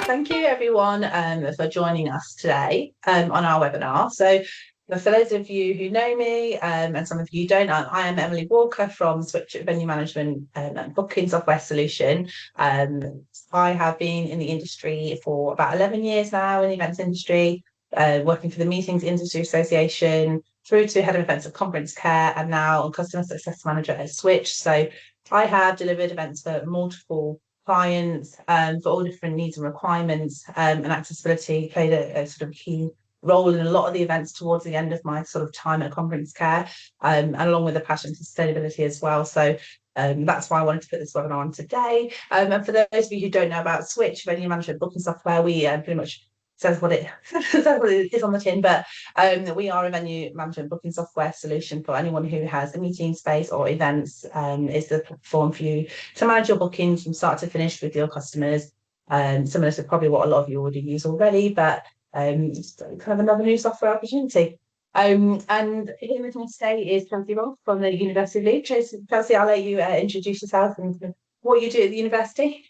Thank you everyone for joining us today on our webinar. So for those of you who know me and some of you don't, I am Emily Walker from Switch Venue Management and Booking Software Solution. I have been in the industry for about 11 years now, in the events industry, working for the Meetings Industry Association, through to Head of Events at Conference Care, and now I'm Customer Success Manager at Switch. So I have delivered events for multiple clients for all different needs and requirements, and accessibility played a sort of key role in a lot of the events towards the end of my sort of time at Conference Care, and along with a passion for sustainability as well. So that's why I wanted to put this webinar on today. And for those of you who don't know about Switch, Venue Management Booking Software, we pretty much says what it is on the tin, but we are a venue management booking software solution for anyone who has a meeting space or events. Is the platform for you to manage your bookings from start to finish with your customers. Similar to probably what a lot of you already use already, but just kind of another new software opportunity. And here with me today is Chelsea Rolfe from the University of Leeds. Chelsea, I'll let you introduce yourself and what you do at the university.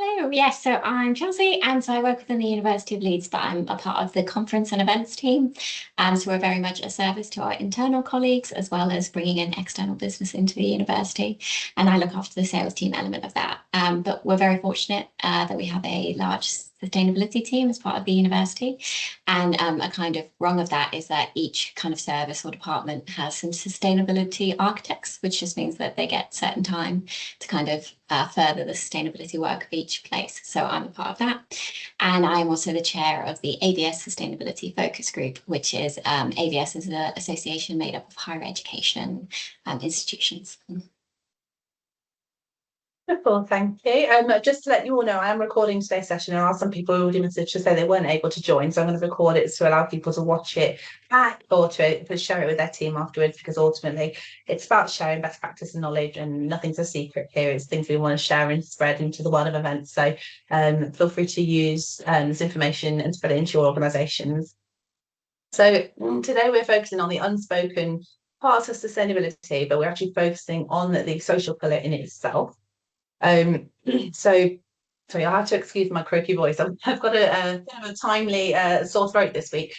Hello, yes, so I'm Chelsea, and so I work within the University of Leeds, but I'm a part of the conference and events team. So we're very much a service to our internal colleagues, as well as bringing in external business into the university. And I look after the sales team element of that. But we're very fortunate that we have a large sustainability team as part of the university. And a kind of rung of that is that each kind of service or department has some sustainability architects, which just means that they get certain time to kind of further the sustainability work of each place. So I'm a part of that. And I'm also the chair of the AVS Sustainability Focus Group, which is AVS is an association made up of higher education institutions. Wonderful, thank you. Just to let you all know, I am recording today's session, and some people already messaged to say they weren't able to join, so I'm going to record it to allow people to watch it back or to share it with their team afterwards, because ultimately it's about sharing best practice and knowledge, and nothing's a secret here. It's things we want to share and spread into the world of events. So feel free to use this information and spread it into your organisations. So today we're focusing on the unspoken parts of sustainability, but we're actually focusing on the social pillar in itself. So sorry, I'll have to excuse my croaky voice. I've got a bit of a timely sore throat this week.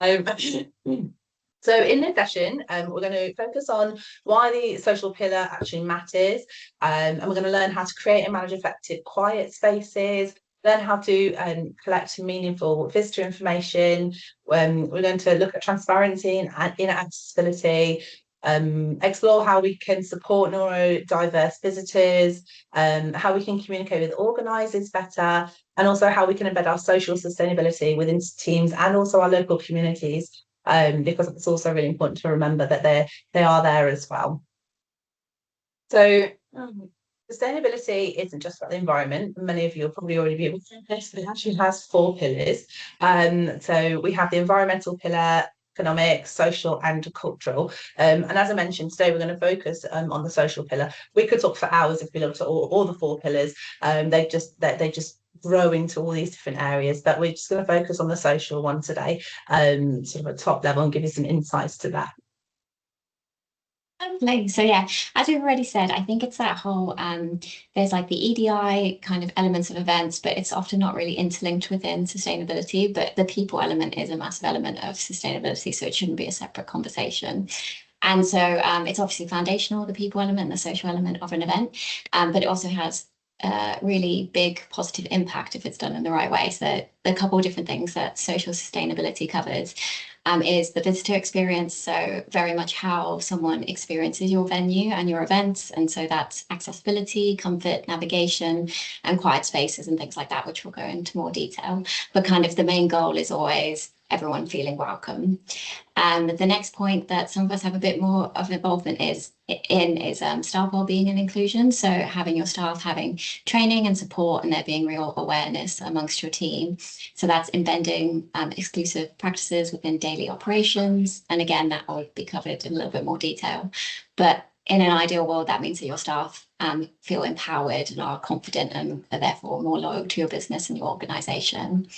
So in this session, we're going to focus on why the social pillar actually matters, and we're going to learn how to create and manage effective quiet spaces, learn how to collect meaningful visitor information. We're going to look at transparency and inaccessibility, explore how we can support neurodiverse visitors, how we can communicate with organisers better, and also how we can embed our social sustainability within teams and also our local communities, because it's also really important to remember that they are there as well. So sustainability isn't just about the environment. Many of you will probably already be able to this, but it actually has 4 pillars. So we have the environmental pillar, economic, social and cultural, and as I mentioned, today we're going to focus on the social pillar. We could talk for hours if we looked at all the 4 pillars. They just grow into all these different areas, but we're just going to focus on the social one today, sort of at top level, and give you some insights to that. So yeah, as we've already said, I think it's that whole there's like the EDI kind of elements of events, but it's often not really interlinked within sustainability. But the people element is a massive element of sustainability, so it shouldn't be a separate conversation. And so it's obviously foundational, the people element, the social element of an event, but it also has really big positive impact if it's done in the right way. So a couple of different things that social sustainability covers is the visitor experience, so very much how someone experiences your venue and your events, and so that's accessibility, comfort, navigation, and quiet spaces and things like that, which we'll go into more detail. But kind of the main goal is always everyone feeling welcome. And the next point that some of us have a bit more of involvement is staff wellbeing and inclusion. So having your staff having training and support, and there being real awareness amongst your team. So that's embedding exclusive practices within daily operations. And again, that will be covered in a little bit more detail. But in an ideal world, that means that your staff feel empowered and are confident and are therefore more loyal to your business and your organisation.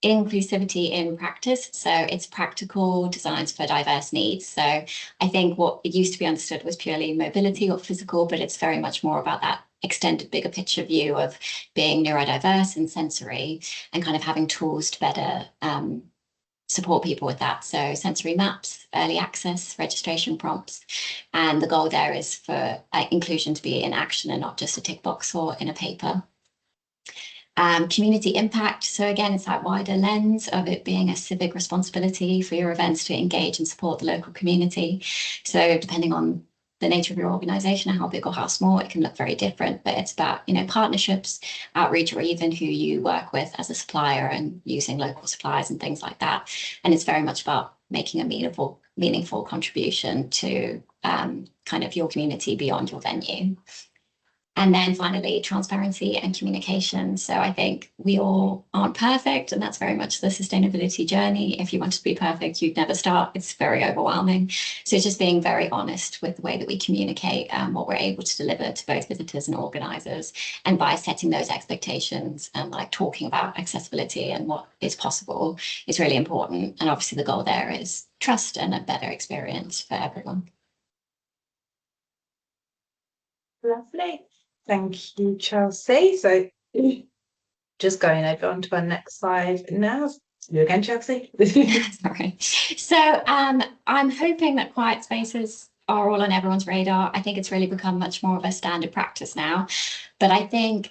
Inclusivity in practice, so it's practical designs for diverse needs. So I think what it used to be understood was purely mobility or physical, but it's very much more about that extended bigger picture view of being neurodiverse and sensory, and kind of having tools to better support people with that. So sensory maps, early access, registration prompts. And the goal there is for inclusion to be in action and not just a tick box or in a paper. Community impact. So again, it's that wider lens of it being a civic responsibility for your events to engage and support the local community. So depending on the nature of your organisation and how big or how small, it can look very different, but it's about, you know, partnerships, outreach, or even who you work with as a supplier and using local suppliers and things like that. And it's very much about making a meaningful contribution to kind of your community beyond your venue. And then finally, transparency and communication. So I think we all aren't perfect, and that's very much the sustainability journey. If you wanted to be perfect, you'd never start. It's very overwhelming. So it's just being very honest with the way that we communicate what we're able to deliver to both visitors and organisers. And by setting those expectations and like talking about accessibility and what is possible is really important. And obviously the goal there is trust and a better experience for everyone. Lovely. Thank you, Chelsea. So just going over onto our next slide now. You again, Chelsea. Sorry. So I'm hoping that quiet spaces are all on everyone's radar. I think it's really become much more of a standard practice now. But I think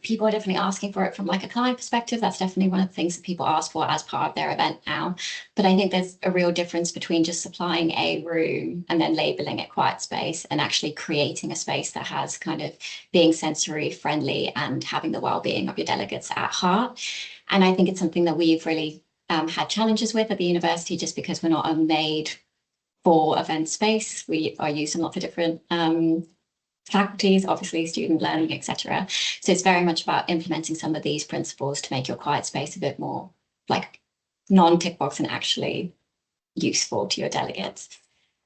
people are definitely asking for it from like a client perspective. That's definitely one of the things that people ask for as part of their event now. But I think there's a real difference between just supplying a room and then labeling it quiet space and actually creating a space that has kind of being sensory friendly and having the well-being of your delegates at heart. And I think it's something that we've really had challenges with at the university, just because we're not a made for event space. We are used in lots of different faculties, obviously student learning, etc. So it's very much about implementing some of these principles to make your quiet space a bit more like non-tick box and actually useful to your delegates.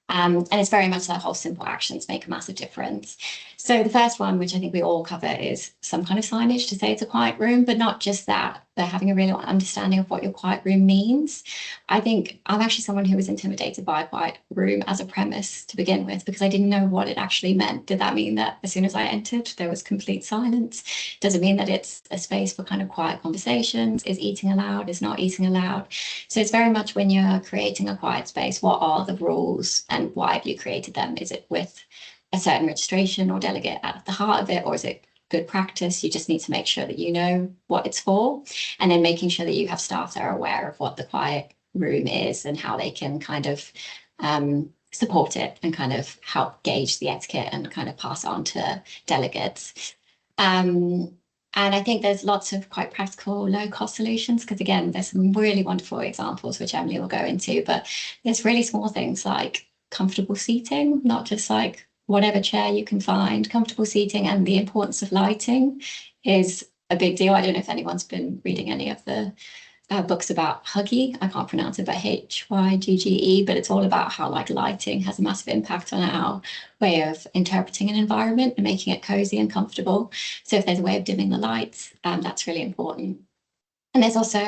And it's very much that whole simple actions make a massive difference. So the first one, which I think we all cover, is some kind of signage to say it's a quiet room, but not just that, but having a real understanding of what your quiet room means. I think I'm actually someone who was intimidated by a quiet room as a premise to begin with, because I didn't know what it actually meant. Did that mean that as soon as I entered, there was complete silence? Does it mean that it's a space for kind of quiet conversations? Is eating allowed? Is not eating allowed? So it's very much when you're creating a quiet space, what are the rules and why have you created them? Is it with a certain registration or delegate at the heart of it, or is it good practice? You just need to make sure that you know what it's for, and then making sure that you have staff that are aware of what the quiet room is and how they can kind of support it and kind of help gauge the etiquette and kind of pass on to delegates. And I think there's lots of quite practical low-cost solutions, because again, there's some really wonderful examples which Emily will go into, but there's really small things like comfortable seating, not just like whatever chair you can find. Comfortable seating and the importance of lighting is a big deal. I don't know if anyone's been reading any of the books about Huggy. I can't pronounce it, but Hygge, but it's all about how like lighting has a massive impact on our way of interpreting an environment and making it cozy and comfortable. So if there's a way of dimming the lights, that's really important. And there's also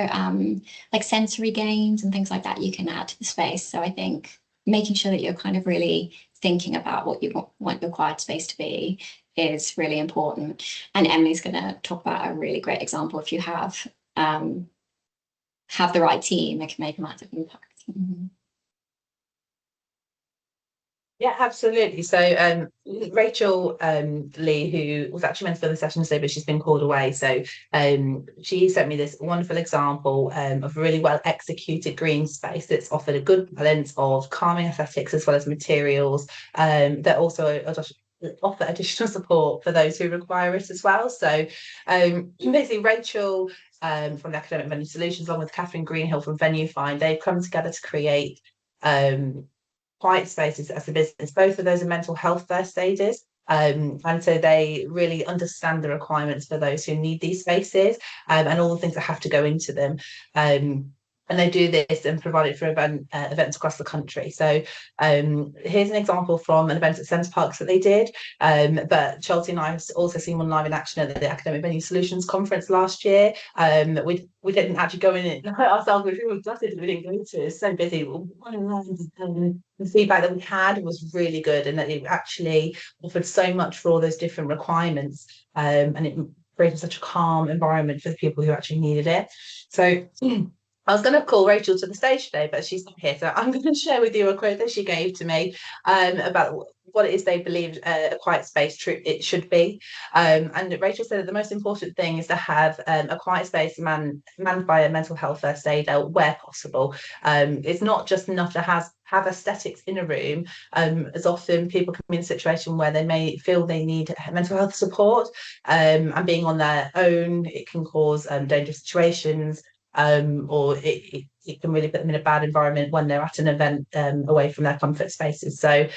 like sensory games and things like that you can add to the space. So I think making sure that you're kind of really thinking about what you want your quiet space to be is really important. And Emily's going to talk about a really great example. If you have the right team, it can make a massive impact. Mm-hmm. Yeah, absolutely. So Rachel Lee, who was actually meant to be on the session today, but she's been called away. So she sent me this wonderful example of a really well executed green space that's offered a good balance of calming aesthetics as well as materials that also offer additional support for those who require it as well. So basically Rachel from the Academic Venue Solutions, along with Catherine Greenhill from Venue Find, they've come together to create quiet spaces as a business. Both of those are mental health first aiders. And so they really understand the requirements for those who need these spaces and all the things that have to go into them. And they do this and provide it for events across the country. So here's an example from an event at Centre Parks that they did. But Chelsea and I have also seen one live in action at the Academic Venue Solutions Conference last year. We didn't actually go in it ourselves, which we were gutted we didn't go to. It's so busy. The feedback that we had was really good, and that it actually offered so much for all those different requirements. And it created such a calm environment for the people who actually needed it. So I was going to call Rachel to the stage today, but she's not here. So I'm going to share with you a quote that she gave to me about what it is they believe a quiet space it should be. And Rachel said that the most important thing is to have a quiet space manned by a mental health first aider where possible. It's not just enough to have aesthetics in a room. As often people come in a situation where they may feel they need mental health support, and being on their own, it can cause dangerous situations. Or it can really put them in a bad environment when they're at an event away from their comfort spaces. So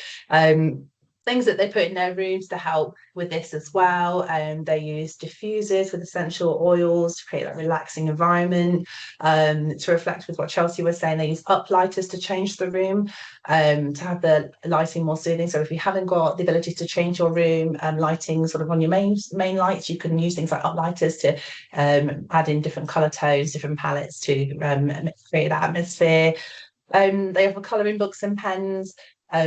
things that they put in their rooms to help with this as well. They use diffusers with essential oils to create that relaxing environment. To reflect with what Chelsea was saying, they use uplighters to change the room, to have the lighting more soothing. So if you haven't got the ability to change your room lighting sort of on your main lights, you can use things like uplighters to add in different colour tones, different palettes to create that atmosphere. They offer colouring books and pens,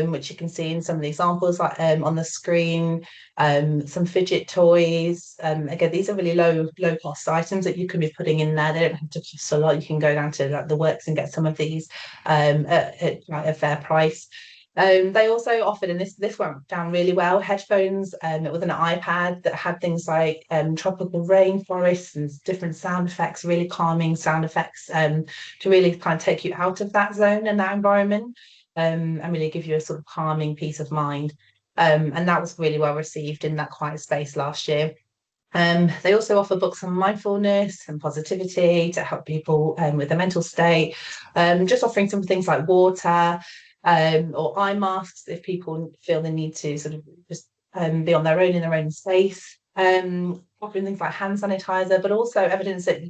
which you can see in some of the examples like on the screen. Some fidget toys. Again, these are really low cost items that you can be putting in there. They don't have to cost a lot. You can go down to like the works and get some of these at a fair price. They also offered, and this went down really well, headphones with an iPad that had things like tropical rainforests and different sound effects, really calming sound effects, to really kind of take you out of that zone and that environment. And really give you a sort of calming peace of mind. And that was really well received in that quiet space last year. They also offer books on mindfulness and positivity to help people with their mental state. Just offering some things like water or eye masks if people feel the need to sort of just be on their own in their own space. Offering things like hand sanitizer, but also evidence that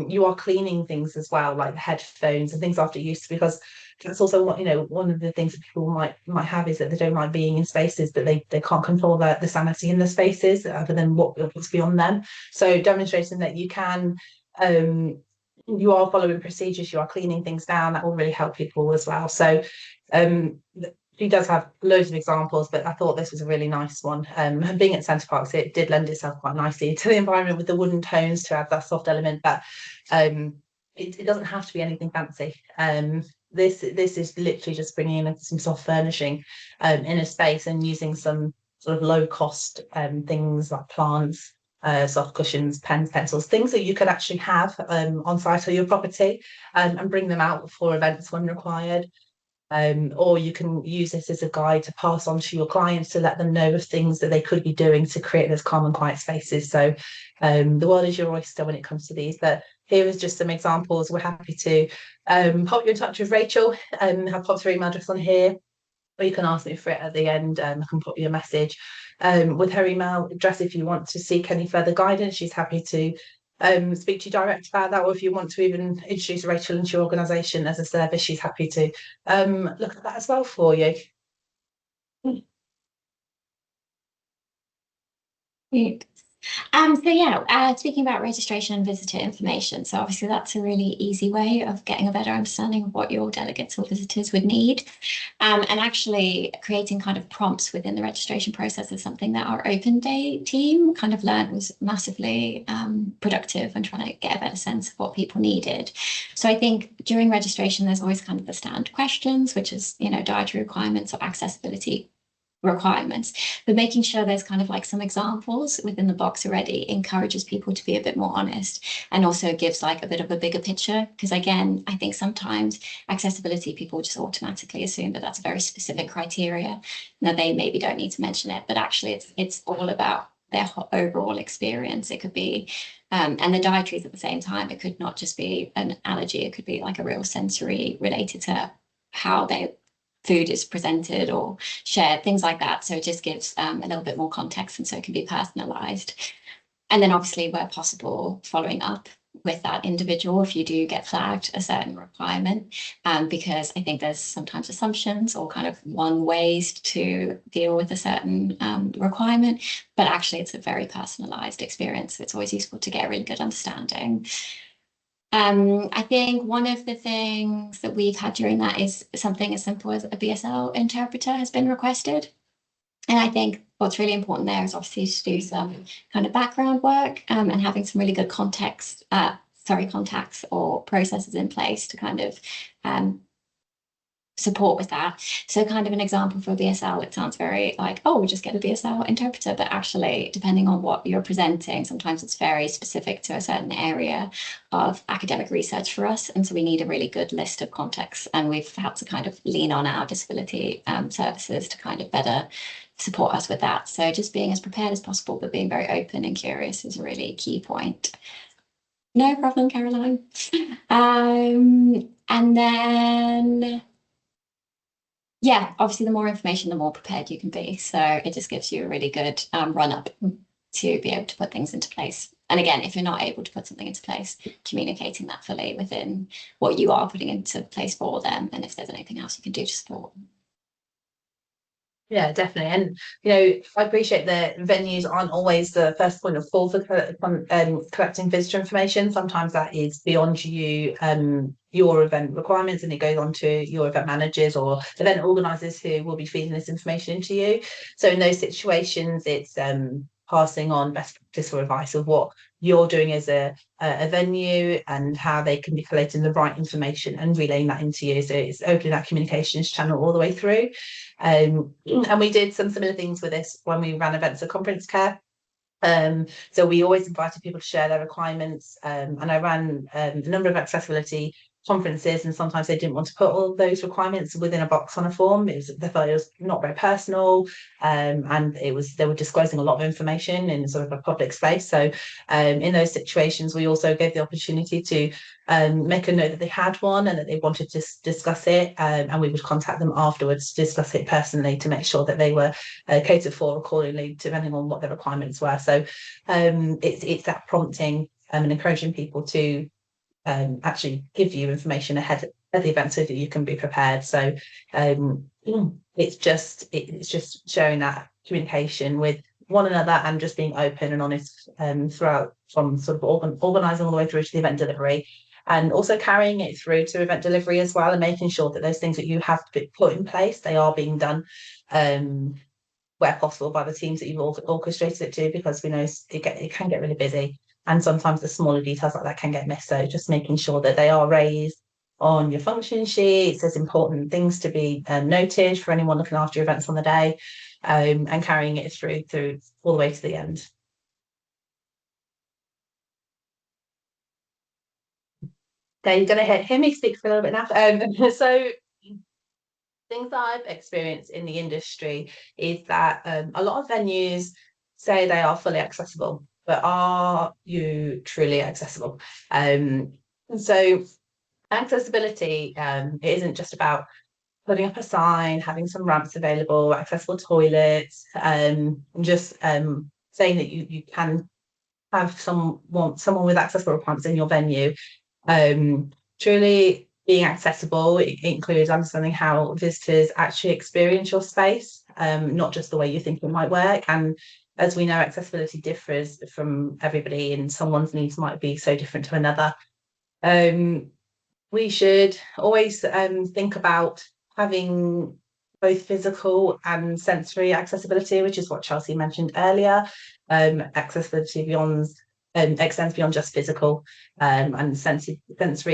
you are cleaning things as well, like the headphones and things after use, because that's also what, one of the things that people might have is that they don't like being in spaces that they can't control the sanity in the spaces other than what's beyond them. So demonstrating that you can, you are following procedures, you are cleaning things down, that will really help people as well. So she does have loads of examples, but I thought this was a really nice one. And being at Centre Parks, it did lend itself quite nicely to the environment with the wooden tones to add that soft element, but it doesn't have to be anything fancy. This is literally just bringing in some soft furnishing in a space and using some sort of low cost things like plants, soft cushions, pens, pencils, things that you could actually have on site or your property, and bring them out for events when required. Or you can use this as a guide to pass on to your clients to let them know of things that they could be doing to create those calm and quiet spaces. So the world is your oyster when it comes to these. But here is just some examples. We're happy to pop you in touch with Rachel. I've popped her email address on here, or you can ask me for it at the end. I can pop you a message with her email address if you want to seek any further guidance. She's happy to speak to you direct about that, or if you want to even introduce Rachel into your organisation as a service, she's happy to look at that as well for you. Great. Speaking about registration and visitor information, so obviously that's a really easy way of getting a better understanding of what your delegates or visitors would need. And actually creating kind of prompts within the registration process is something that our open day team kind of learned was massively productive and trying to get a better sense of what people needed. So I think during registration, there's always kind of the standard questions, which is, dietary requirements or accessibility requirements, but making sure there's kind of like some examples within the box already encourages people to be a bit more honest, and also gives like a bit of a bigger picture, because again, I think sometimes accessibility, people just automatically assume that that's a very specific criteria. Now they maybe don't need to mention it, but actually it's all about their overall experience. It could be and the dietaries at the same time. It could not just be an allergy, it could be like a real sensory related to how they food is presented or shared, things like that. So it just gives a little bit more context, and so it can be personalized. And then obviously where possible, following up with that individual if you do get flagged a certain requirement, because I think there's sometimes assumptions or kind of one ways to deal with a certain requirement, but actually it's a very personalized experience. So it's always useful to get a really good understanding. I think one of the things that we've had during that is something as simple as a BSL interpreter has been requested. And I think what's really important there is obviously to do some kind of background work, and having some really good contacts or processes in place to kind of support with that. So kind of an example for BSL, it sounds very like, oh, we just get a BSL interpreter, but actually depending on what you're presenting, sometimes it's very specific to a certain area of academic research for us. And so we need a really good list of contexts, and we've had to kind of lean on our disability services to kind of better support us with that. So just being as prepared as possible, but being very open and curious is a really key point. No problem, Caroline. And then, yeah, obviously the more information, the more prepared you can be. So it just gives you a really good run up to be able to put things into place. And again, if you're not able to put something into place, communicating that fully within what you are putting into place for them, and if there's anything else you can do to support. Yeah, definitely. And, you know, I appreciate that venues aren't always the first point of call for collecting visitor information. Sometimes that is beyond you, your event requirements, and it goes on to your event managers or event organisers who will be feeding this information into you. So in those situations, it's passing on best practice or advice of what you're doing as a venue and how they can be collating the right information and relaying that into you. So it's opening that communications channel all the way through. And we did some similar things with this when we ran events at Conference Care. So we always invited people to share their requirements, and I ran a number of accessibility conferences, and sometimes they didn't want to put all those requirements within a box on a form. They felt it was not very personal, and they were disclosing a lot of information in sort of a public space. So in those situations, we also gave the opportunity to make a note that they had one and that they wanted to discuss it, and we would contact them afterwards to discuss it personally to make sure that they were catered for accordingly depending on what their requirements were. So it's that prompting and encouraging people to actually give you information ahead of the event so that you can be prepared. So it's just showing that communication with one another and just being open and honest throughout, from sort of organising all the way through to the event delivery, and also carrying it through to event delivery as well, and making sure that those things that you have put in place, they are being done where possible by the teams that you've orchestrated it to, because we know it can get really busy. And sometimes the smaller details like that can get missed. So just making sure that they are raised on your function sheets. There's important things to be noted for anyone looking after your events on the day, and carrying it through all the way to the end. Okay, you're going to hear me speak for a little bit now. So things that I've experienced in the industry is that a lot of venues say they are fully accessible, but are you truly accessible? So accessibility, it isn't just about putting up a sign, having some ramps available, accessible toilets, just saying that you can have someone with accessible requirements in your venue. Truly being accessible, it includes understanding how visitors actually experience your space, not just the way you think it might work. And as we know, accessibility differs from everybody, and someone's needs might be so different to another. We should always think about having both physical and sensory accessibility, which is what Chelsea mentioned earlier. Accessibility extends beyond just physical, and sensory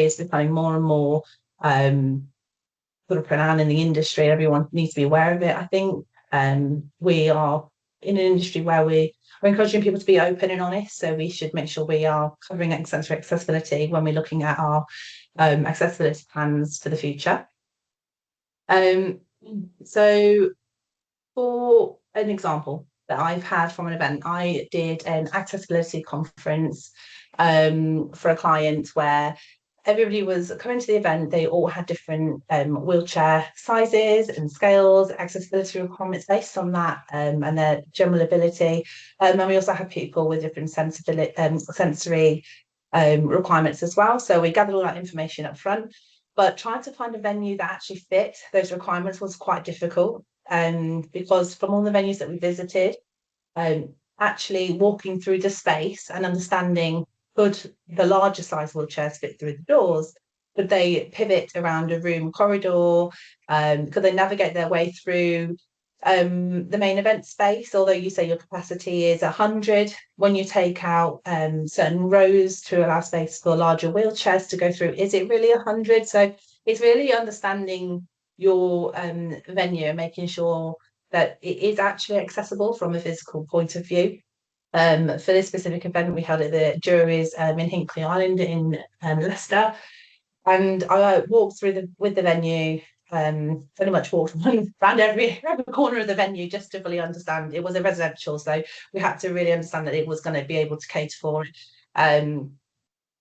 is becoming more and more sort of pronoun in the industry. Everyone needs to be aware of it. I think we are in an industry where we're encouraging people to be open and honest, so we should make sure we are covering sensory accessibility when we're looking at our accessibility plans for the future. So for an example that I've had from an event, I did an accessibility conference for a client where everybody was coming to the event. They all had different wheelchair sizes and scales, accessibility requirements based on that, and their general ability. And we also had people with different sensory requirements as well. So we gathered all that information up front, but trying to find a venue that actually fit those requirements was quite difficult. Because from all the venues that we visited, actually walking through the space and understanding, could the larger size wheelchairs fit through the doors? Could they pivot around a room corridor? Could they navigate their way through the main event space? Although you say your capacity is 100, when you take out certain rows to allow space for larger wheelchairs to go through, is it really 100? So it's really understanding your venue and making sure that it is actually accessible from a physical point of view. For this specific event, we held at the juries in Hinkley Island in Leicester, and I walked through with the venue. Pretty much walked around every corner of the venue just to fully understand. It was a residential, so we had to really understand that it was going to be able to cater for it.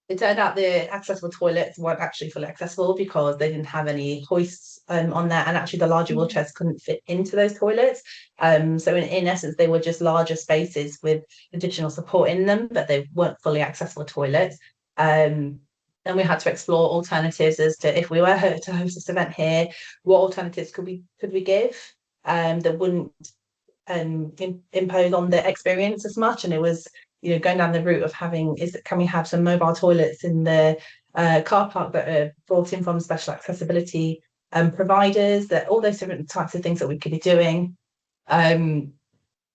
It turned out the accessible toilets weren't actually fully accessible because they didn't have any hoists on there, and actually the larger wheelchairs couldn't fit into those toilets. So in essence, they were just larger spaces with additional support in them, but they weren't fully accessible toilets. And we had to explore alternatives as to, if we were to host this event here, what alternatives could we give that wouldn't impose on the experience as much. And it was, going down the route of can we have some mobile toilets in the car park that are brought in from special accessibility providers, that all those different types of things that we could be doing to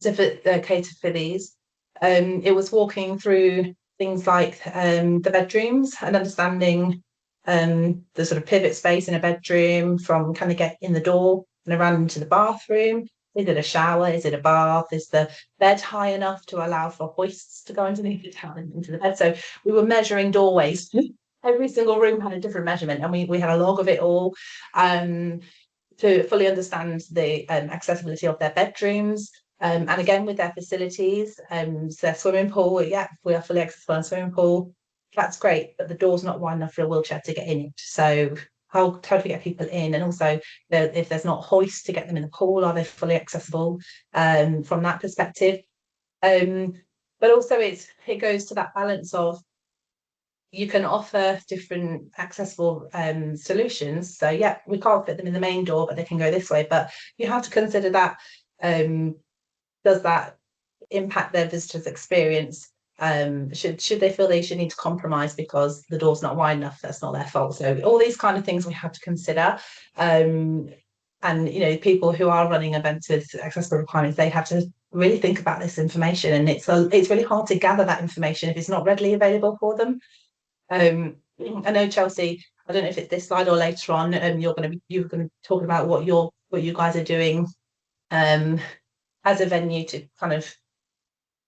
cater for these. It was walking through things like the bedrooms and understanding the sort of pivot space in a bedroom, from kind of get in the door and around into the bathroom. Is it a shower? Is it a bath? Is the bed high enough to allow for hoists to go underneath it down into the bed? So we were measuring doorways. Every single room had a different measurement, and we had a log of it all to fully understand the accessibility of their bedrooms. And again, with their facilities, so their swimming pool, we are fully accessible in a swimming pool. That's great, but the door's not wide enough for a wheelchair to get in it. So how do we get people in? And also, if there's not hoists to get them in the pool, are they fully accessible from that perspective? But also it goes to that balance of, you can offer different accessible solutions. So we can't fit them in the main door, but they can go this way. But you have to consider that, does that impact their visitors' experience? Should they feel they should need to compromise because the door's not wide enough? That's not their fault. So all these kind of things we have to consider. And people who are running events with accessible requirements, they have to really think about this information, and it's really hard to gather that information if it's not readily available for them. I know, Chelsea, I don't know if it's this slide or later on, you're going to talk about what you guys are doing as a venue to kind of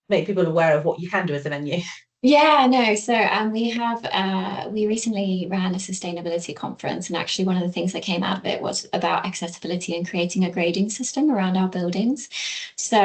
make people aware of what you can do as a venue. Yeah, no. So we recently ran a sustainability conference, and actually one of the things that came out of it was about accessibility and creating a grading system around our buildings. So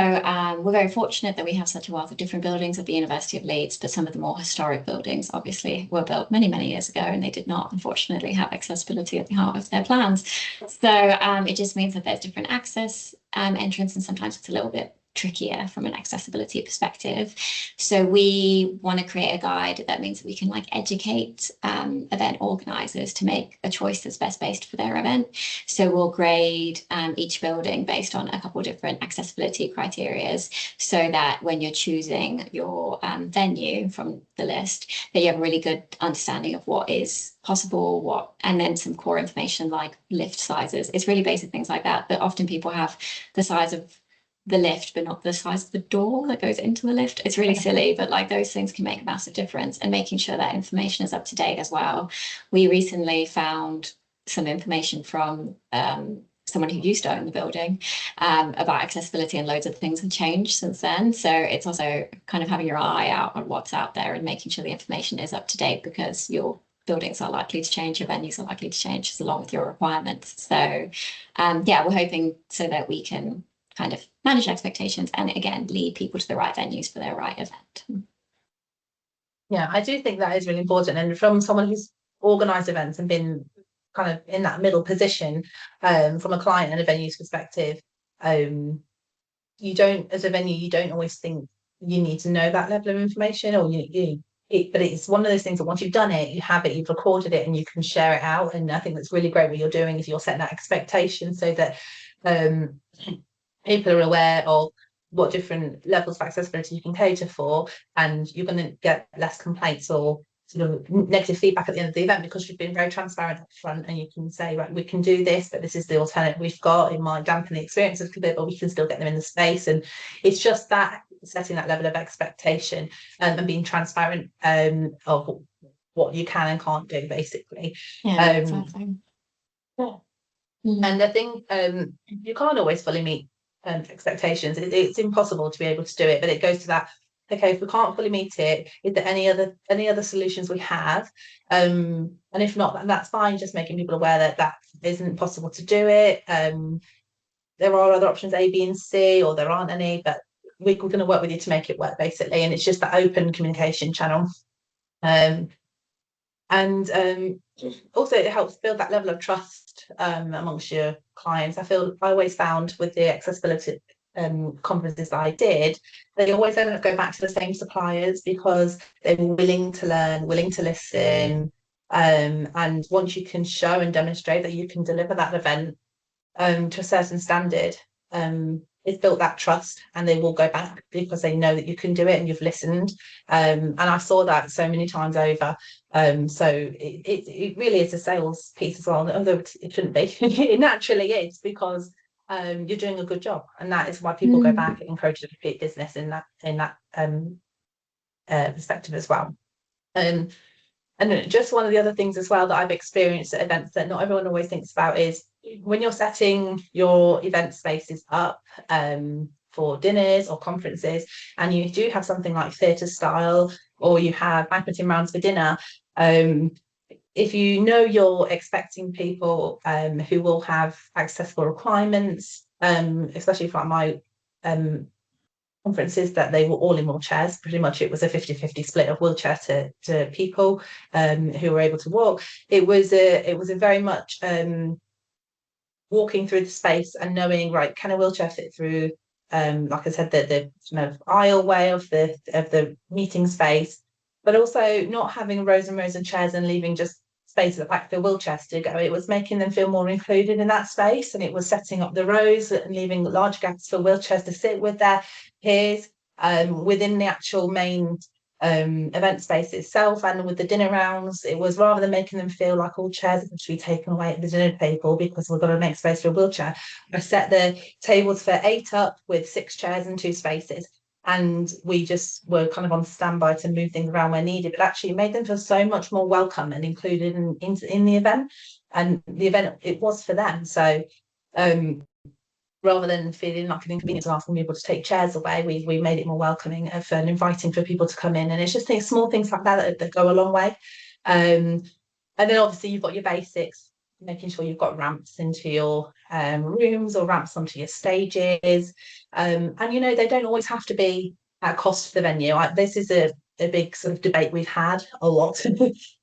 we're very fortunate that we have such a wealth of different buildings at the University of Leeds, but some of the more historic buildings obviously were built many, many years ago, and they did not, unfortunately, have accessibility at the heart of their plans. So it just means that there's different access entrance, and sometimes it's a little bit trickier from an accessibility perspective. So we want to create a guide that means that we can educate event organisers to make a choice that's best based for their event. So we'll grade each building based on a couple of different accessibility criteria, so that when you're choosing your venue from the list, that you have a really good understanding of what is possible, and then some core information like lift sizes. It's really basic things like that, but often people have the size of the lift but not the size of the door that goes into the lift. It's really silly, but those things can make a massive difference, and making sure that information is up to date as well. We recently found some information from someone who used to own the building about accessibility, and loads of things have changed since then. So it's also kind of having your eye out on what's out there and making sure the information is up to date, because your buildings are likely to change, your venues are likely to change along with your requirements. So we're hoping so that we can kind of manage expectations and again lead people to the right venues for their right event. Yeah, I do think that is really important, and from someone who's organised events and been kind of in that middle position, from a client and a venue's perspective, you don't, as a venue, you don't always think you need to know that level of information, or but it's one of those things that once you've done it, you have it, you've recorded it, and you can share it out. And I think that's really great what you're doing is you're setting that expectation so that people are aware of what different levels of accessibility you can cater for, and you're going to get less complaints or sort of negative feedback at the end of the event because you've been very transparent up front, and you can say, right, we can do this, but this is the alternative we've got. It might dampen the experience a little bit, but we can still get them in the space. And it's just that setting that level of expectation and being transparent of what you can and can't do, basically. Exactly. And I think you can't always fully meet expectations. It's impossible to be able to do it, but it goes to that, okay, if we can't fully meet it, is there any other solutions we have? And if not, that's fine, just making people aware that that isn't possible to do it. There are other options, A, B, and C, or there aren't any, but we're going to work with you to make it work, basically. And it's just that open communication channel. Also it helps build that level of trust amongst your clients. I always found with the accessibility conferences that I did, they always end up going back to the same suppliers because they were willing to learn, willing to listen. And once you can show and demonstrate that you can deliver that event to a certain standard, it's built that trust, and they will go back because they know that you can do it and you've listened. And I saw that so many times over. So it really is a sales piece as well, although it shouldn't be. It naturally is, because you're doing a good job, and that is why people go back and encourage the repeat business in that perspective as well. And just one of the other things as well that I've experienced at events that not everyone always thinks about is when you're setting your event spaces up for dinners or conferences, and you do have something like theatre style, or you have banqueting rounds for dinner, if you know you're expecting people who will have accessible requirements, especially for my conferences, that they were all in wheelchairs. Pretty much it was a 50-50 split of wheelchair to people who were able to walk. It was a very much walking through the space and knowing, right, can a wheelchair fit through, like I said, the kind of aisleway of the meeting space, but also not having rows and rows of chairs and leaving just space at the back for wheelchairs to go. It was making them feel more included in that space, and it was setting up the rows and leaving large gaps for wheelchairs to sit with their peers within the actual main event space itself. And with the dinner rounds, it was, rather than making them feel like all chairs are to be taken away at the dinner table because we've got to make space for a wheelchair, I set the tables for 8 up with 6 chairs and 2 spaces, and we just were kind of on standby to move things around where needed, but actually made them feel so much more welcome and included in the event. And the event, it was for them. So rather than feeling like an inconvenience or asking people to take chairs away, we made it more welcoming and inviting for people to come in. And it's just small things like that go a long way. And then obviously you've got your basics, making sure you've got ramps into your rooms or ramps onto your stages. And they don't always have to be at cost for the venue. This is a big sort of debate we've had a lot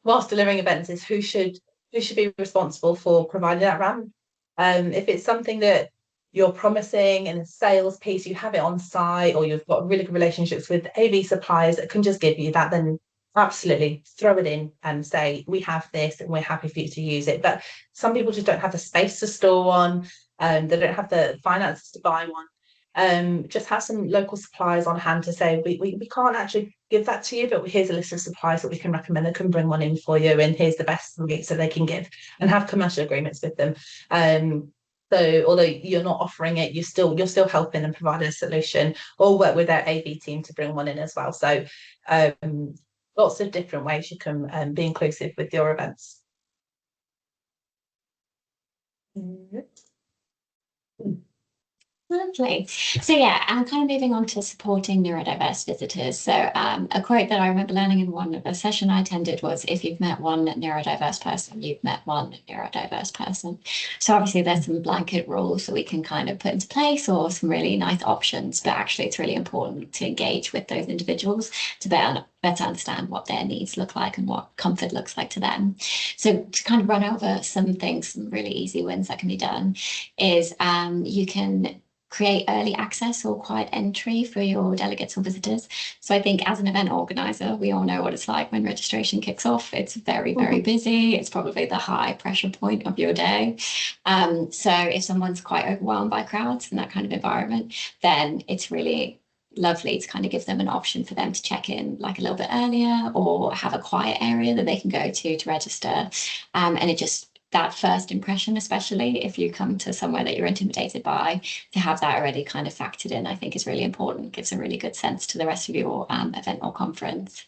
whilst delivering events, is who should be responsible for providing that ramp. If it's something that you're promising in a sales piece, you have it on site, or you've got really good relationships with AV suppliers that can just give you that, then absolutely throw it in and say, we have this and we're happy for you to use it. But some people just don't have the space to store one, they don't have the finances to buy one. Just have some local suppliers on hand to say, we can't actually give that to you, but here's a list of suppliers that we can recommend that can bring one in for you, and here's the best rates that they can give, and have commercial agreements with them. So although you're not offering it, you're still helping them provide a solution, or work with their AV team to bring one in as well. So lots of different ways you can be inclusive with your events. Lovely. So yeah, I'm kind of moving on to supporting neurodiverse visitors. So a quote that I remember learning in a session I attended was, if you've met one neurodiverse person, you've met one neurodiverse person. So obviously there's some blanket rules that we can kind of put into place, or some really nice options, but actually it's really important to engage with those individuals to better understand what their needs look like and what comfort looks like to them. So to kind of run over some things, some really easy wins that can be done is you can create early access or quiet entry for your delegates or visitors. So I think as an event organizer, we all know what it's like when registration kicks off. It's very, very busy. It's probably the high pressure point of your day. So if someone's quite overwhelmed by crowds in that kind of environment, then it's really lovely to kind of give them an option for them to check in like a little bit earlier, or have a quiet area that they can go to register. And it just, that first impression, especially if you come to somewhere that you're intimidated by, to have that already kind of factored in, I think is really important. It gives a really good sense to the rest of your event or conference.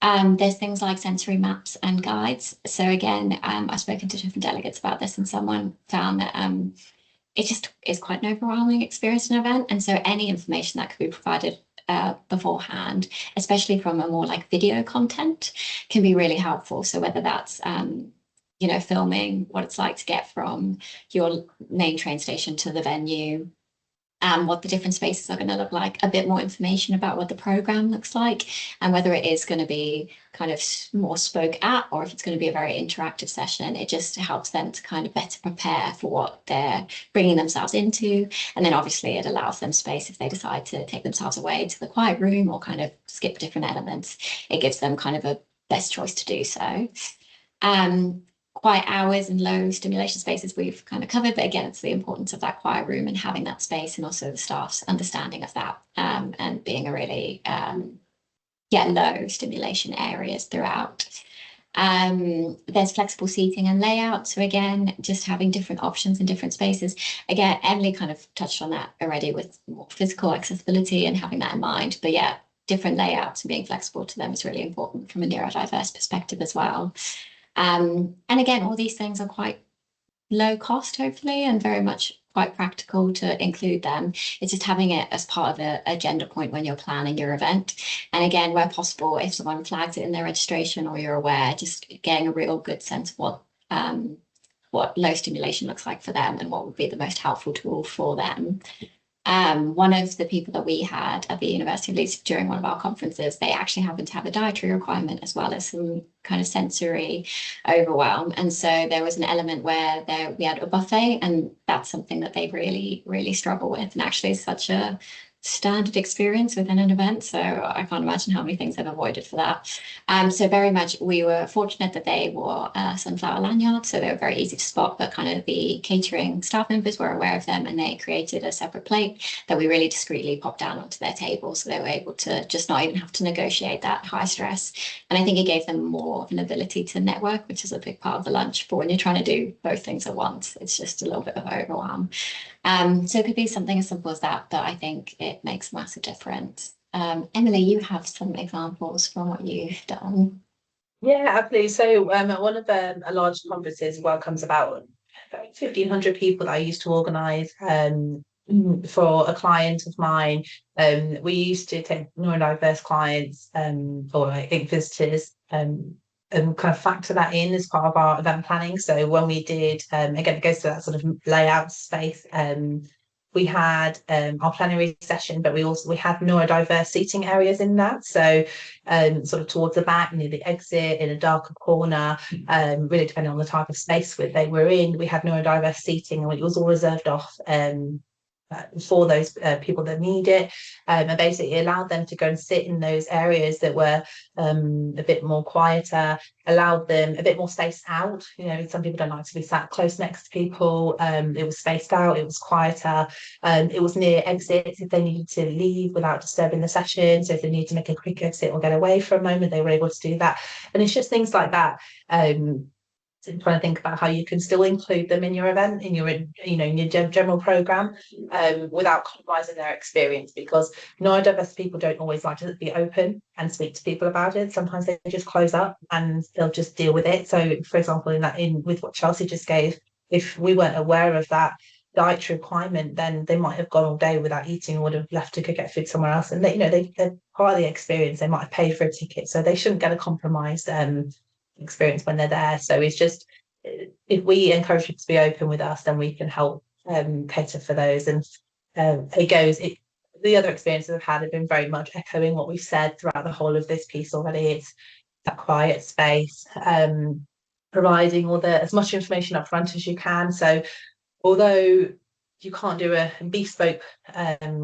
There's things like sensory maps and guides. So again, I've spoken to different delegates about this, and someone found that it just is quite an overwhelming experience in an event. And so any information that could be provided beforehand, especially from a more like video content, can be really helpful. So whether that's you know, filming what it's like to get from your main train station to the venue, what the different spaces are going to look like, a bit more information about what the program looks like, and whether it is going to be kind of more spoke at, or if it's going to be a very interactive session. It just helps them to kind of better prepare for what they're bringing themselves into. And then obviously it allows them space if they decide to take themselves away to the quiet room or kind of skip different elements. It gives them kind of a best choice to do so. Quiet hours and low stimulation spaces we've kind of covered, but again, it's the importance of that quiet room and having that space, and also the staff's understanding of that, and being a really low stimulation areas throughout. There's flexible seating and layout. So again, just having different options in different spaces. Again, Emily kind of touched on that already with more physical accessibility and having that in mind. But yeah, different layouts and being flexible to them is really important from a neurodiverse perspective as well. And again, all these things are quite low cost, hopefully, and very much quite practical to include them. It's just having it as part of an agenda point when you're planning your event. And again, where possible, if someone flags it in their registration or you're aware, just getting a real good sense of what low stimulation looks like for them and what would be the most helpful tool for them. One of the people that we had at the University of Leeds during one of our conferences, they actually happened to have a dietary requirement as well as some kind of sensory overwhelm. And so there was an element where we had a buffet, and that's something that they really, really struggle with. And actually it's such a standard experience within an event. So I can't imagine how many things I've avoided for that. So very much we were fortunate that they wore a sunflower lanyard, so they were very easy to spot, but kind of the catering staff members were aware of them, and they created a separate plate that we really discreetly popped down onto their table, so they were able to just not even have to negotiate that high stress. And I think it gave them more of an ability to network, which is a big part of the lunch. But when you're trying to do both things at once, it's just a little bit of overwhelm. So it could be something as simple as that, but I think it makes a massive difference. Emily, you have some examples from what you've done. Yeah, absolutely. So at one of a large conferences welcomes about 1,500 people that I used to organise for a client of mine. We used to take neurodiverse clients or I think visitors and kind of factor that in as part of our event planning. So when we did, again, it goes to that sort of layout space. We had our plenary session, but we had neurodiverse seating areas in that. So sort of towards the back, near the exit, in a darker corner, really depending on the type of space they were in. We had neurodiverse seating, and it was all reserved off for those people that need it, and basically allowed them to go and sit in those areas that were a bit more quieter, allowed them a bit more spaced out. You know, some people don't like to be sat close next to people. It was spaced out, it was quieter, it was near exits if they needed to leave without disturbing the session. So if they needed to make a quick exit or get away for a moment, they were able to do that. And it's just things like that. Trying to think about how you can still include them in your event, in your general program, without compromising their experience, because neurodiverse people don't always like to be open and speak to people about it. Sometimes they just close up and they'll just deal with it. So for example, with what Chelsea just gave, if we weren't aware of that dietary requirement, then they might have gone all day without eating or would have left to go get food somewhere else. And they're part of the experience. They might have paid for a ticket, so they shouldn't get a compromised experience when they're there. So it's just, if we encourage people to be open with us, then we can help cater for those. And the other experiences I've had have been very much echoing what we've said throughout the whole of this piece already. It's that quiet space, providing as much information up front as you can. So although you can't do a bespoke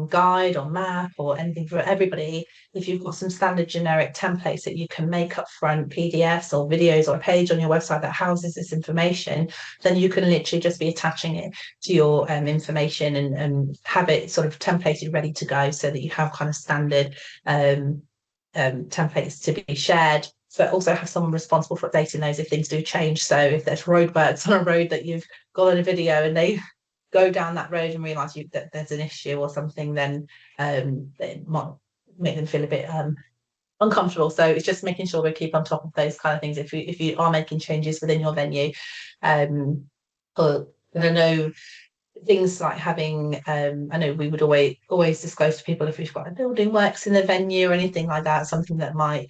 guide or map or anything for everybody. If you've got some standard generic templates that you can make up front, PDFs or videos or a page on your website that houses this information, then you can literally just be attaching it to your information and have it sort of templated, ready to go, so that you have kind of standard templates to be shared. But also have someone responsible for updating those if things do change. So if there's roadworks on a road that you've got in a video and they go down that road and realise that there's an issue or something, then it might make them feel a bit uncomfortable. So it's just making sure we keep on top of those kind of things if you are making changes within your venue. But I know things like having I know we would always disclose to people if we've got a building works in the venue or anything like that, something that might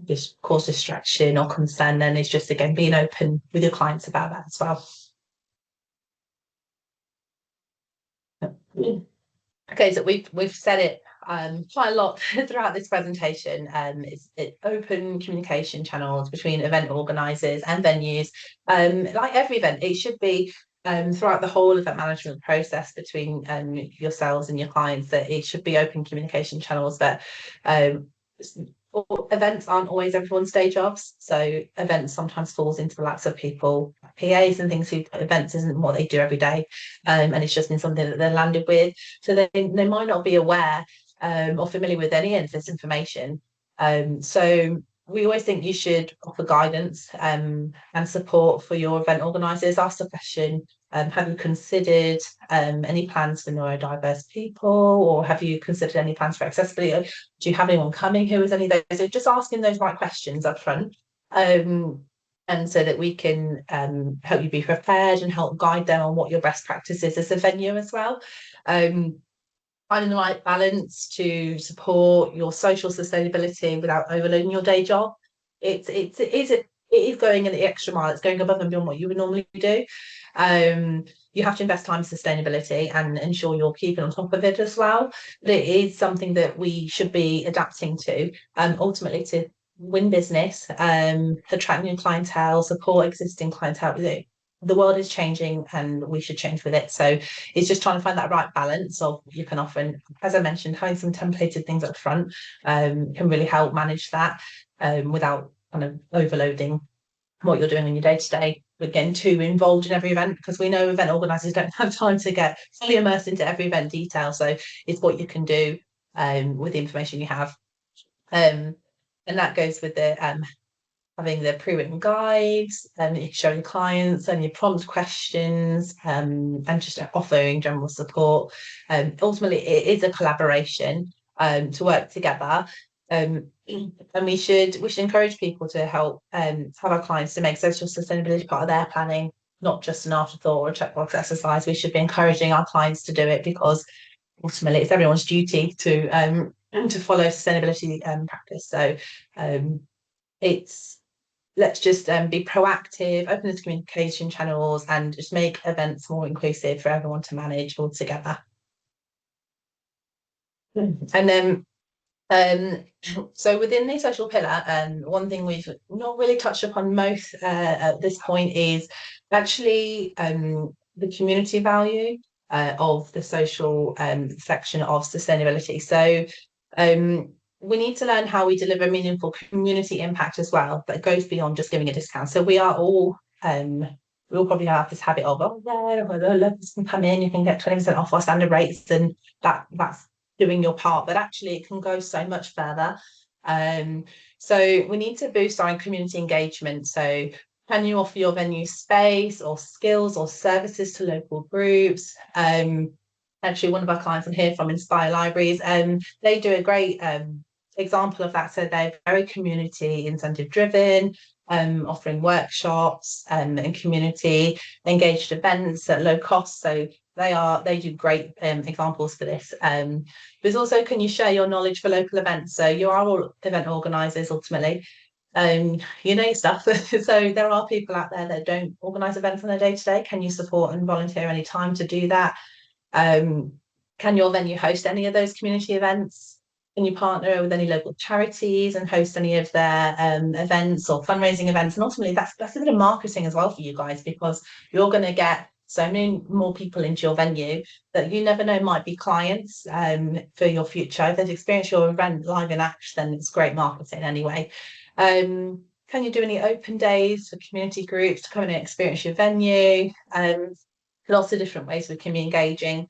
just cause distraction or concern, then it's just again being open with your clients about that as well. Okay, so we've said it quite a lot throughout this presentation. It's open communication channels between event organisers and venues. Like every event, it should be throughout the whole event management process between yourselves and your clients, that it should be open communication channels. That events aren't always everyone's day jobs, so events sometimes falls into the laps of people, PAs and things, who events isn't what they do every day, and it's just been something that they're landed with, so they might not be aware or familiar with any of this information. So we always think you should offer guidance and support for your event organisers. Ask the question, have you considered any plans for neurodiverse people, or have you considered any plans for accessibility? Do you have anyone coming who is any of those? So just asking those right questions up front, and so that we can help you be prepared and help guide them on what your best practice is as a venue as well. Finding the right balance to support your social sustainability without overloading your day job. It is going in the extra mile. It's going above and beyond what you would normally do. You have to invest time in sustainability and ensure you're keeping on top of it as well. But it is something that we should be adapting to, ultimately to win business, attract new clientele, support existing clientele. The world is changing and we should change with it. So it's just trying to find that right balance of what you can offer. And as I mentioned, having some templated things up front can really help manage that without kind of overloading what you're doing on your day-to-day, but getting too involved in every event, because we know event organisers don't have time to get fully immersed into every event detail. So it's what you can do with the information you have. And that goes with the having the pre-written guides and showing clients and your prompt questions and just offering general support. Ultimately, it is a collaboration to work together. And we should encourage people to help have our clients to make social sustainability part of their planning, not just an afterthought or a checkbox exercise. We should be encouraging our clients to do it, because ultimately it's everyone's duty to follow sustainability practice. So let's just be proactive, open the communication channels, and just make events more inclusive for everyone to manage all together. And then so within the social pillar, one thing we've not really touched upon most at this point is actually the community value of the social section of sustainability. So we need to learn how we deliver meaningful community impact as well, that goes beyond just giving a discount. So we all probably have this habit of, oh yeah, well, can come in, you can get 20% off our standard rates, and that's doing your part, but actually it can go so much further. So we need to boost our community engagement. So can you offer your venue space or skills or services to local groups? Actually, one of our clients on here from Inspire Libraries, they do a great example of that. So they're very community incentive driven, offering workshops and community engaged events at low cost. So they do great examples for this. There's also, can you share your knowledge for local events? So you are all event organisers ultimately. You know your stuff. So there are people out there that don't organise events on their day-to-day. Can you support and volunteer any time to do that? Can your venue host any of those community events? Can you partner with any local charities and host any of their events or fundraising events? And ultimately, that's a bit of marketing as well for you guys, because you're going to get so many more people into your venue that you never know might be clients for your future. If they've experienced your event live in action, then it's great marketing anyway. Can you do any open days for community groups to come in and experience your venue? Lots of different ways we can be engaging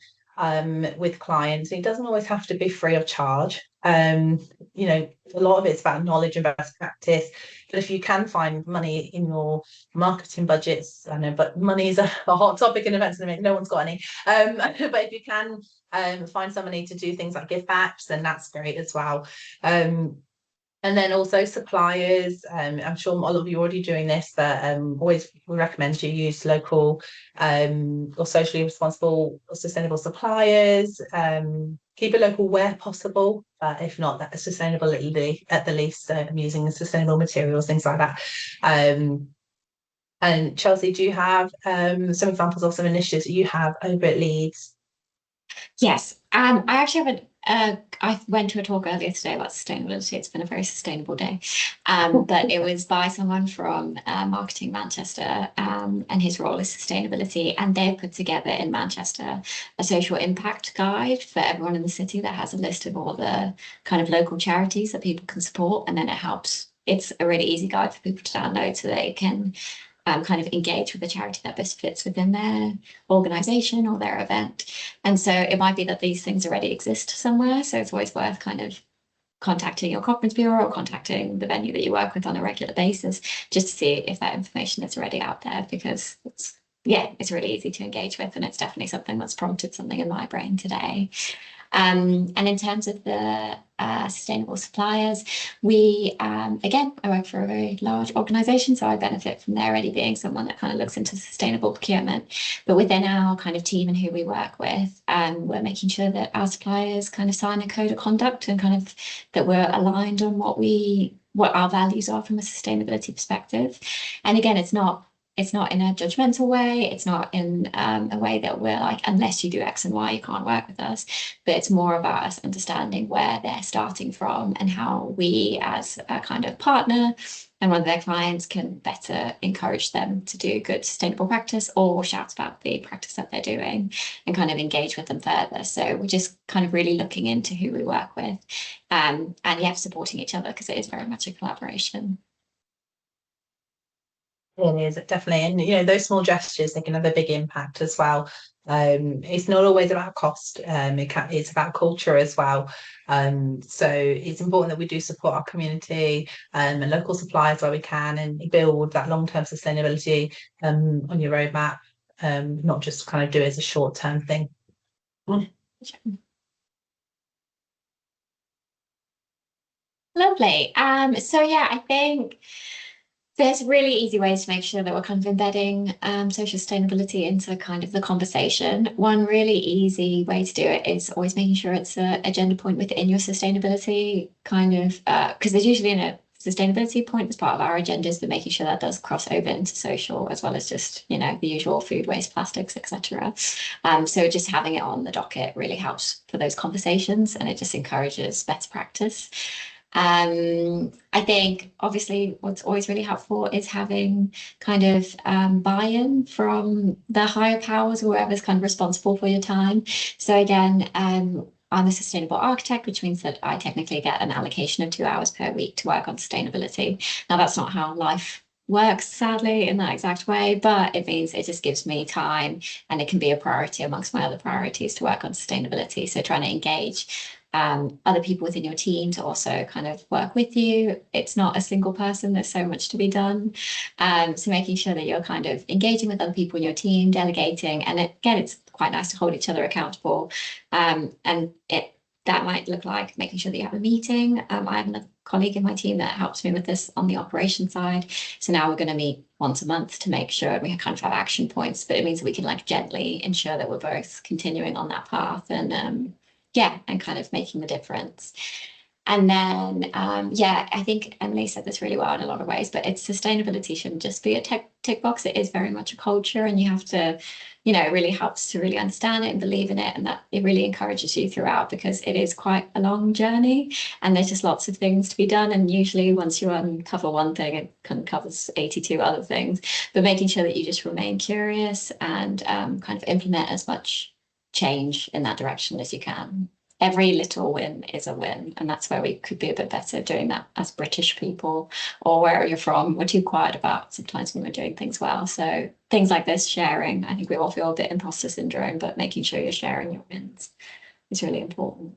with clients. It doesn't always have to be free of charge. You know, a lot of it's about knowledge and best practice. But if you can find money in your marketing budgets, I know, but money is a hot topic in events, and no one's got any. But if you can find some money to do things like gift backs, then that's great as well. And then also suppliers. I'm sure a lot of you are already doing this, but always we recommend you use local or socially responsible or sustainable suppliers. Keep it local where possible, but if not, that sustainability at the least, using sustainable materials, things like that. And Chelsea, do you have some examples of some initiatives that you have over at Leeds? Yes, I actually haven't. I went to a talk earlier today about sustainability. It's been a very sustainable day, but it was by someone from Marketing Manchester, and his role is sustainability. And they've put together in Manchester a social impact guide for everyone in the city that has a list of all the kind of local charities that people can support, and then it helps. It's a really easy guide for people to download so they can kind of engage with the charity that best fits within their organisation or their event. And so it might be that these things already exist somewhere. So it's always worth kind of contacting your conference bureau or contacting the venue that you work with on a regular basis, just to see if that information is already out there, because it's really easy to engage with, and it's definitely something that's prompted something in my brain today. And in terms of the sustainable suppliers, we, again, I work for a very large organisation, so I benefit from there already being someone that kind of looks into sustainable procurement. But within our kind of team and who we work with, we're making sure that our suppliers kind of sign a code of conduct and kind of that we're aligned on what our values are from a sustainability perspective. And again, it's not in a judgmental way. It's not in a way that we're like, unless you do X and Y, you can't work with us. But it's more about us understanding where they're starting from and how we, as a kind of partner and one of their clients, can better encourage them to do good sustainable practice or shout about the practice that they're doing and kind of engage with them further. So we're just kind of really looking into who we work with, and supporting each other, because it is very much a collaboration. It is definitely, and you know, those small gestures, they can have a big impact as well. It's not always about cost. It's about culture as well. So it's important that we do support our community and local suppliers where we can, and build that long-term sustainability on your roadmap, not just kind of do it as a short-term thing. Lovely. So yeah, I think there's really easy ways to make sure that we're kind of embedding social sustainability into kind of the conversation. One really easy way to do it is always making sure it's an agenda point within your sustainability kind of, because there's usually a sustainability point as part of our agendas, but making sure that does cross over into social, as well as just, you know, the usual food waste, plastics, etc. So just having it on the docket really helps for those conversations, and it just encourages better practice. I think obviously what's always really helpful is having kind of buy-in from the higher powers, or whoever's kind of responsible for your time. So again, I'm a sustainable architect, which means that I technically get an allocation of 2 hours per week to work on sustainability. Now, that's not how life works, sadly, in that exact way, but it means it just gives me time, and it can be a priority amongst my other priorities to work on sustainability. So trying to engage other people within your team to also kind of work with you. It's not a single person, there's so much to be done. So making sure that you're kind of engaging with other people in your team, delegating, and again, it's quite nice to hold each other accountable. And that might look like making sure that you have a meeting. I have another colleague in my team that helps me with this on the operation side. So now we're going to meet once a month to make sure we kind of have action points, but it means that we can like gently ensure that we're both continuing on that path, and and kind of making the difference. And then, I think Emily said this really well in a lot of ways, but it's sustainability shouldn't just be a tick box. It is very much a culture, and you have to, it really helps to really understand it and believe in it, and that it really encourages you throughout, because it is quite a long journey and there's just lots of things to be done. And usually once you uncover one thing, it kind of covers 82 other things. But making sure that you just remain curious and kind of implement as much change in that direction as you can. Every little win is a win, and that's where we could be a bit better doing that as British people, or where you're from. We're too quiet about sometimes when we're doing things well. So things like this, sharing, I think we all feel a bit imposter syndrome, but making sure you're sharing your wins is really important.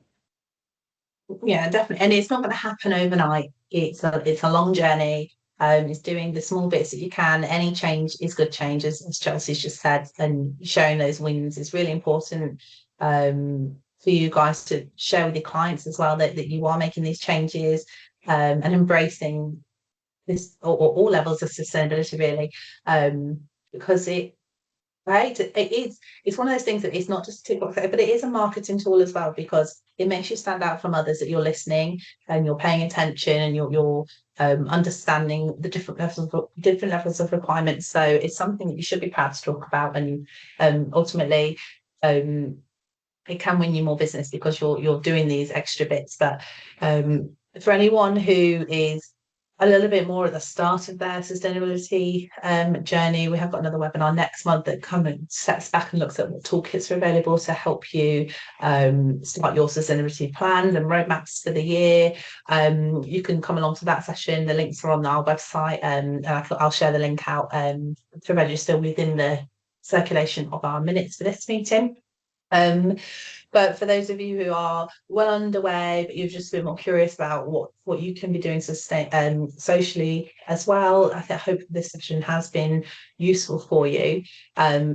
Yeah, definitely. And it's not going to happen overnight. It's a long journey. It's doing the small bits that you can. Any change is good change, as Chelsea's just said, and sharing those wins is really important. For you guys to share with your clients as well that you are making these changes, and embracing this, or all levels of sustainability really, because it's one of those things that it's not just a tick box, but it is a marketing tool as well, because it makes you stand out from others, that you're listening and you're paying attention and you're understanding the different levels of requirements. So it's something that you should be proud to talk about, and ultimately it can win you more business because you're doing these extra bits. But for anyone who is a little bit more at the start of their sustainability journey, we have got another webinar next month that kind of sets back and looks at what toolkits are available to help you start your sustainability plans and roadmaps for the year. You can come along to that session. The links are on our website, and I'll share the link out to register within the circulation of our minutes for this meeting. But for those of you who are well underway, but you've just been more curious about what you can be doing socially as well, I hope this session has been useful for you.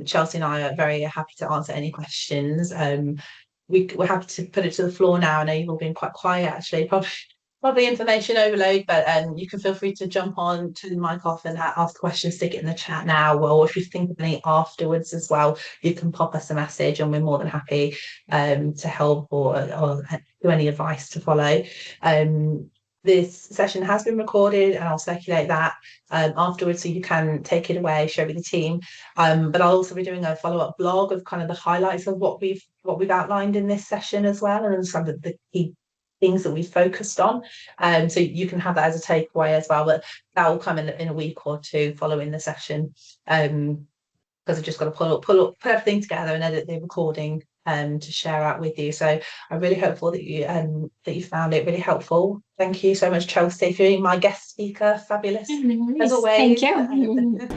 Chelsea and I are very happy to answer any questions. We're happy to put it to the floor now. I know you've all been quite quiet, actually, probably information overload, but you can feel free to jump on, turn the mic off and ask questions, stick it in the chat now, or if you think of any afterwards as well, you can pop us a message and we're more than happy to help or do any advice to follow. This session has been recorded and I'll circulate that afterwards, so you can take it away, share it with the team. But I'll also be doing a follow-up blog of kind of the highlights of what we've outlined in this session as well, and some of the key things that we focused on, so you can have that as a takeaway as well. But that will come in a week or two following the session, because I've just got to put everything together and edit the recording to share out with you. So I'm really hopeful that you found it really helpful. Thank you so much, Chelsea, for being my guest speaker. Fabulous, as always. Thank you.